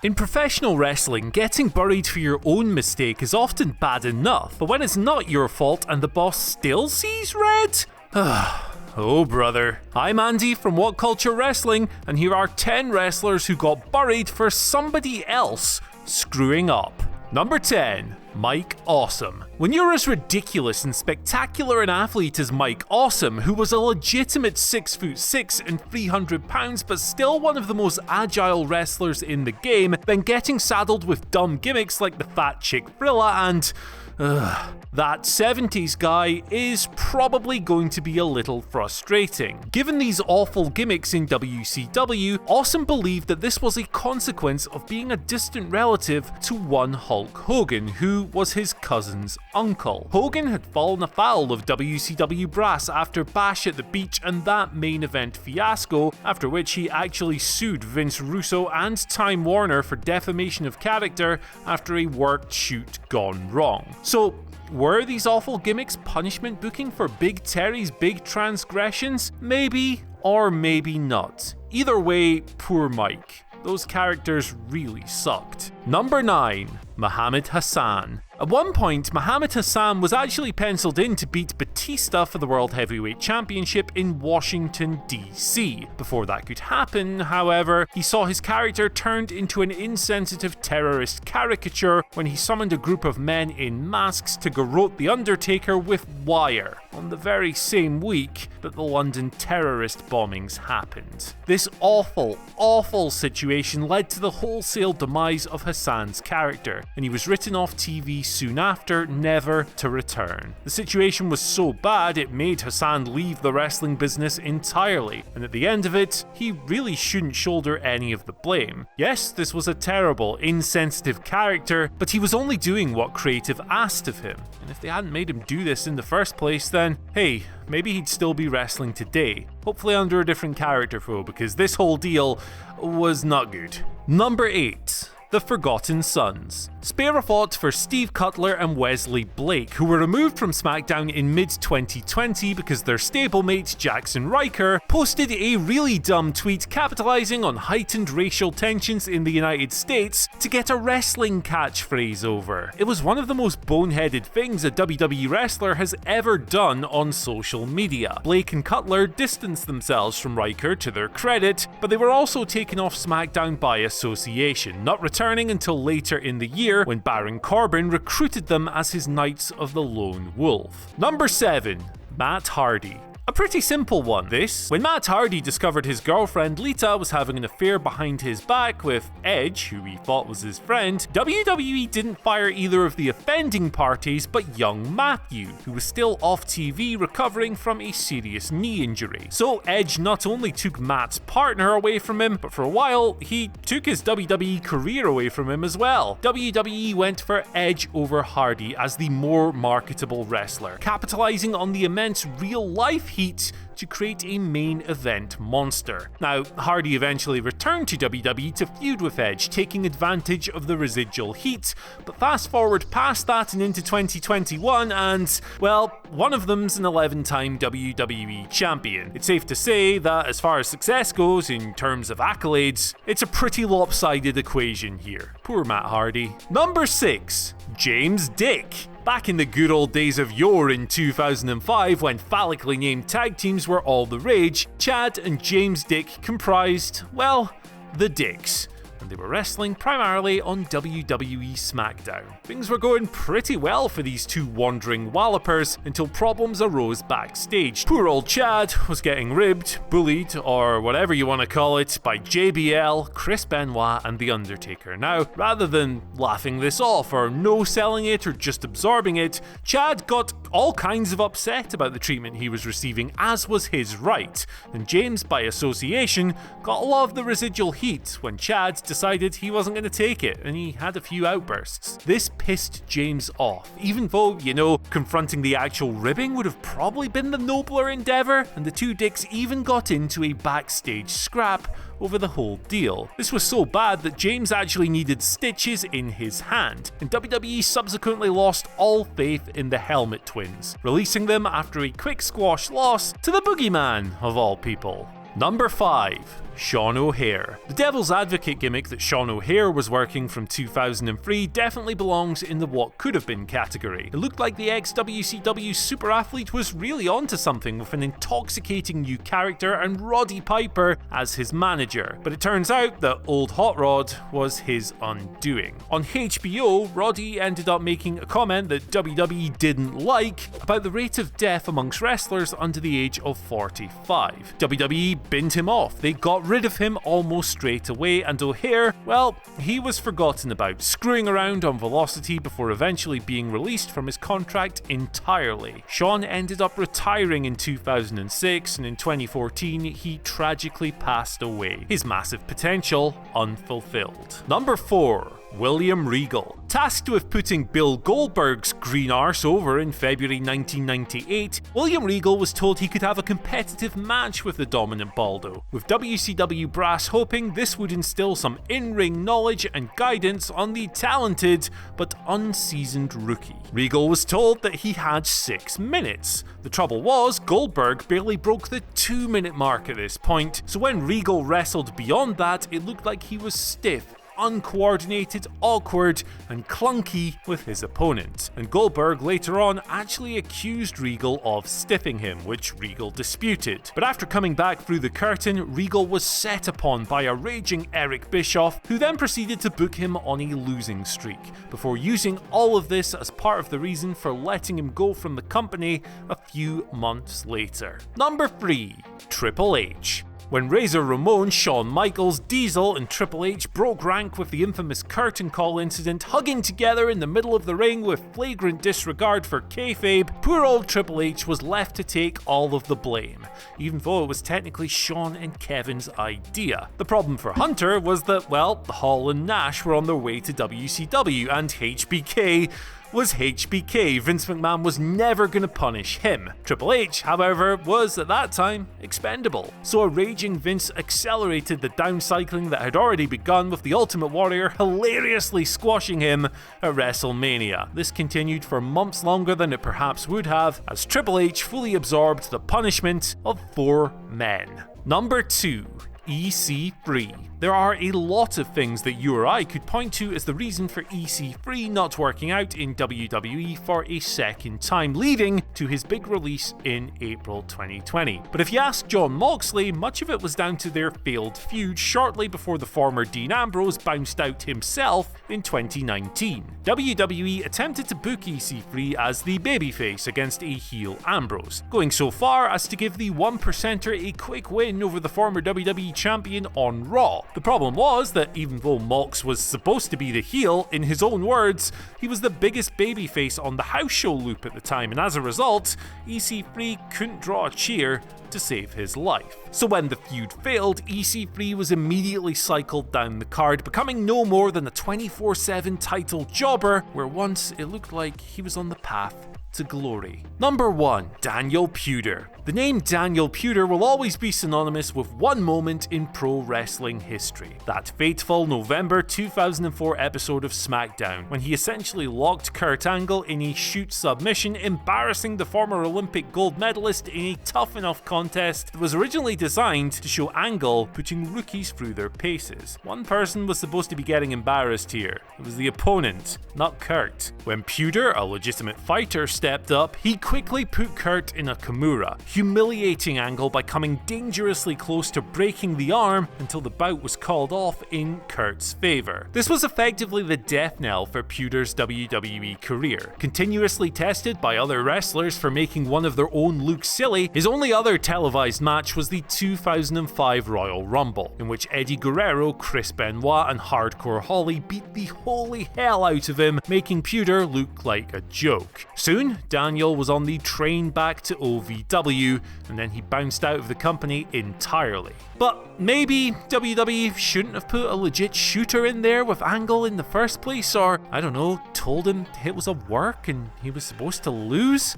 In professional wrestling, getting buried for your own mistake is often bad enough, but when it's not your fault and the boss still sees red? Oh brother. I'm Andy from WhatCulture Wrestling, and here are 10 wrestlers who got buried for somebody else screwing up. Number 10. Mike Awesome. When you're as ridiculous and spectacular an athlete as Mike Awesome, who was a legitimate 6'6" and 300 pounds but still one of the most agile wrestlers in the game, then getting saddled with dumb gimmicks like the fat chick Thrilla and that 70s guy is probably going to be a little frustrating. Given these awful gimmicks in WCW, Awesome believed that this was a consequence of being a distant relative to one Hulk Hogan, who was his cousin's uncle. Hogan had fallen afoul of WCW brass after Bash at the Beach and that main event fiasco, after which he actually sued Vince Russo and Time Warner for defamation of character after a worked shoot gone wrong. So, were these awful gimmicks punishment booking for Big Terry's big transgressions? Maybe, or maybe not. Either way, poor Mike. Those characters really sucked. Number 9. Muhammad Hassan. At one point, Muhammad Hassan was actually penciled in to beat Batista for the World Heavyweight Championship in Washington, D.C. Before that could happen, however, he saw his character turned into an insensitive terrorist caricature when he summoned a group of men in masks to garrote The Undertaker with wire, on the very same week that the London terrorist bombings happened. This awful situation led to the wholesale demise of Hassan's character, and he was written off TV soon after, never to return. The situation was so bad it made Hassan leave the wrestling business entirely, and at the end of it, he really shouldn't shoulder any of the blame. Yes, this was a terrible, insensitive character, but he was only doing what creative asked of him, and if they hadn't made him do this in the first place, then hey, maybe he'd still be wrestling today. Hopefully under a different character though, because this whole deal was not good. Number 8. The Forgotten Sons. Spare a thought for Steve Cutler and Wesley Blake, who were removed from SmackDown in mid-2020 because their stablemate Jackson Ryker posted a really dumb tweet capitalizing on heightened racial tensions in the United States to get a wrestling catchphrase over. It was one of the most boneheaded things a WWE wrestler has ever done on social media. Blake and Cutler distanced themselves from Ryker to their credit, but they were also taken off SmackDown by association, not returning until later in the year when Baron Corbin recruited them as his Knights of the Lone Wolf. Number 7. Matt Hardy. A pretty simple one, this. When Matt Hardy discovered his girlfriend Lita was having an affair behind his back with Edge, who he thought was his friend, WWE didn't fire either of the offending parties but young Matthew, who was still off TV recovering from a serious knee injury. So Edge not only took Matt's partner away from him, but for a while, he took his WWE career away from him as well. WWE went for Edge over Hardy as the more marketable wrestler, capitalizing on the immense real-life heat to create a main event monster. Now, Hardy eventually returned to WWE to feud with Edge, taking advantage of the residual heat, but fast forward past that and into 2021 and, well, one of them's an 11-time WWE champion. It's safe to say that as far as success goes in terms of accolades, it's a pretty lopsided equation here. Poor Matt Hardy. Number 6. James Dick. Back in the good old days of yore in 2005, when phallically named tag teams were all the rage, Chad and James Dick comprised, well, the Dicks. And they were wrestling primarily on WWE SmackDown. Things were going pretty well for these two wandering wallopers until problems arose backstage. Poor old Chad was getting ribbed, bullied, or whatever you want to call it, by JBL, Chris Benoit, and The Undertaker. Now, rather than laughing this off or no-selling it or just absorbing it, Chad got all kinds of upset about the treatment he was receiving, as was his right, and James, by association, got a lot of the residual heat when Chad decided he wasn't going to take it, and he had a few outbursts. This pissed James off, even though, confronting the actual ribbing would have probably been the nobler endeavour, and the two dicks even got into a backstage scrap over the whole deal. This was so bad that James actually needed stitches in his hand, and WWE subsequently lost all faith in the Helmet Twins, releasing them after a quick squash loss to the Boogeyman, of all people. Number 5. Shaun OHare. The devil's advocate gimmick that Shaun OHare was working from 2003 definitely belongs in the what could have been category. It looked like the ex-WCW super athlete was really onto something with an intoxicating new character and Roddy Piper as his manager, but it turns out that old Hot Rod was his undoing. On HBO, Roddy ended up making a comment that WWE didn't like about the rate of death amongst wrestlers under the age of 45. WWE binned him off. They got rid of him almost straight away, and OHare, well, he was forgotten about, screwing around on Velocity before eventually being released from his contract entirely. Shaun ended up retiring in 2006, and in 2014 he tragically passed away. His massive potential unfulfilled. Number 4. William Regal. Tasked with putting Bill Goldberg's green arse over in February 1998, William Regal was told he could have a competitive match with the dominant Baldo, with WCW brass hoping this would instill some in-ring knowledge and guidance on the talented but unseasoned rookie. Regal was told that he had 6 minutes. The trouble was, Goldberg barely broke the 2-minute mark at this point, so when Regal wrestled beyond that, it looked like he was stiff, uncoordinated, awkward, and clunky with his opponent. And Goldberg later on actually accused Regal of stiffing him, which Regal disputed. But after coming back through the curtain, Regal was set upon by a raging Eric Bischoff, who then proceeded to book him on a losing streak, before using all of this as part of the reason for letting him go from the company a few months later. Number 3. Triple H. When Razor Ramon, Shawn Michaels, Diesel, and Triple H broke rank with the infamous curtain call incident, hugging together in the middle of the ring with flagrant disregard for kayfabe, poor old Triple H was left to take all of the blame, even though it was technically Shawn and Kevin's idea. The problem for Hunter was that, well, Hall and Nash were on their way to WCW, and HBK was HBK. Vince McMahon was never going to punish him. Triple H, however, was at that time expendable. So a raging Vince accelerated the downcycling that had already begun, with the Ultimate Warrior hilariously squashing him at WrestleMania. This continued for months longer than it perhaps would have, as Triple H fully absorbed the punishment of 4 men. Number 2. EC3. There are a lot of things that you or I could point to as the reason for EC3 not working out in WWE for a second time, leading to his big release in April 2020. But if you ask Jon Moxley, much of it was down to their failed feud shortly before the former Dean Ambrose bounced out himself in 2019. WWE attempted to book EC3 as the babyface against a heel Ambrose, going so far as to give the 1%er a quick win over the former WWE champion on Raw. The problem was that even though Mox was supposed to be the heel, in his own words, he was the biggest babyface on the house show loop at the time, and as a result, EC3 couldn't draw a cheer to save his life. So when the feud failed, EC3 was immediately cycled down the card, becoming no more than a 24/7 title jobber, where once it looked like he was on the path to glory. Number 1. Daniel Puder. The name Daniel Puder will always be synonymous with one moment in pro wrestling history. That fateful November 2004 episode of SmackDown, when he essentially locked Kurt Angle in a shoot submission, embarrassing the former Olympic gold medalist in a tough enough contest that was originally designed to show Angle putting rookies through their paces. One person was supposed to be getting embarrassed here. It was the opponent, not Kurt. When Puder, a legitimate fighter, stepped up, he quickly put Kurt in a Kimura, humiliating Angle by coming dangerously close to breaking the arm until the bout was called off in Kurt's favour. This was effectively the death knell for Puder's WWE career. Continuously tested by other wrestlers for making one of their own look silly, his only other televised match was the 2005 Royal Rumble, in which Eddie Guerrero, Chris Benoit, and Hardcore Holly beat the holy hell out of him, making Puder look like a joke. Soon, Daniel was on the train back to OVW, and then he bounced out of the company entirely. But maybe WWE shouldn't have put a legit shooter in there with Angle in the first place, or, I don't know, told him it was a work and he was supposed to lose?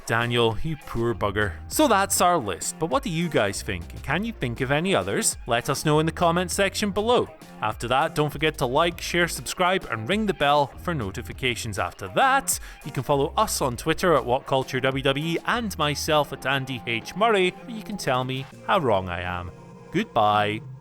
Daniel, you poor bugger. So that's our list, but what do you guys think? And can you think of any others? Let us know in the comments section below. After that, don't forget to like, share, subscribe, and ring the bell for notifications. After that, you can follow us on Twitter at WhatCulture WWE and myself at Andy H. Murray, where you can tell me how wrong I am. Goodbye.